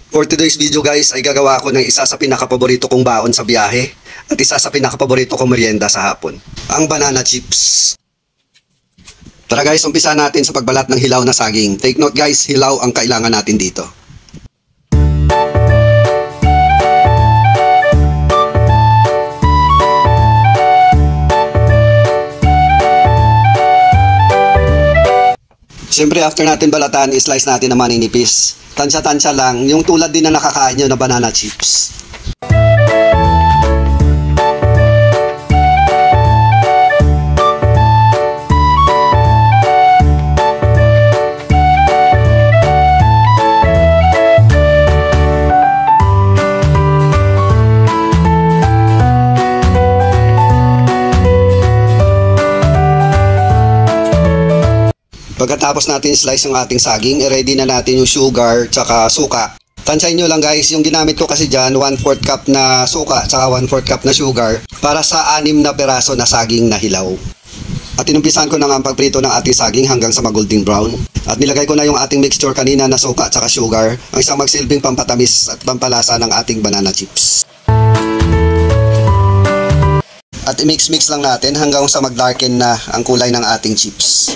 For today's video guys ay gagawa ko ng isa sa pinakapaborito kong baon sa biyahe at isa sa pinakapaborito kong merienda sa hapon, ang banana chips. Tara guys, umpisa natin sa pagbalat ng hilaw na saging. Take note guys, hilaw ang kailangan natin dito. Siyempre after natin balatan, i-slice natin naman inipis. Tansya-tansya lang, yung tulad din na nakakain nyo na banana chips. Pagkatapos natin slice yung ating saging, i-ready na natin yung sugar tsaka suka. Tansyahin nyo lang guys, yung ginamit ko kasi dyan, 1/4 cup na suka tsaka 1/4 cup na sugar para sa 6 na peraso na saging na hilaw. At inumpisan ko na nga ang pagprito ng ating saging hanggang sa mag-golden brown. At nilagay ko na yung ating mixture kanina na suka tsaka sugar, ang isang magsilbing pampatamis at pampalasa ng ating banana chips. At i-mix-mix lang natin hanggang sa mag-darken na ang kulay ng ating chips.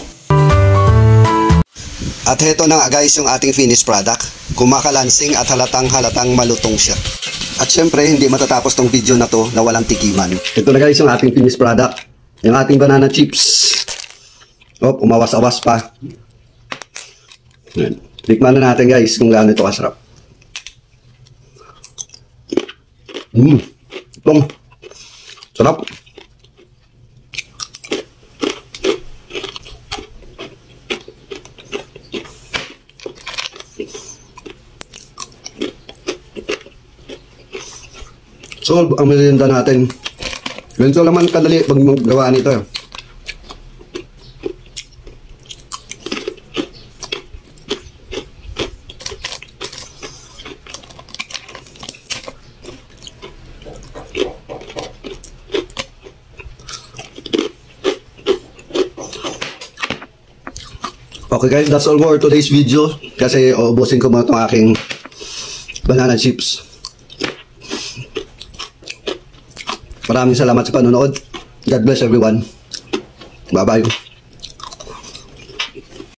At heto na nga guys yung ating finished product. Kumakalansing at halatang malutong siya. At syempre hindi matatapos tong video na to na walang tikiman. Ito na guys yung ating finished product. Yung ating banana chips. Oh, umawas-awas pa. Yan. Tikman na natin guys kung gaano ito kasarap. Itong sarap. Solve ang merienda natin. Ganito naman kadali pag magawa nito. Okay guys, that's all for today's video. Kasi uubusin ko muna itong aking banana chips. Maraming salamat sa panonood. God bless everyone. Bye-bye.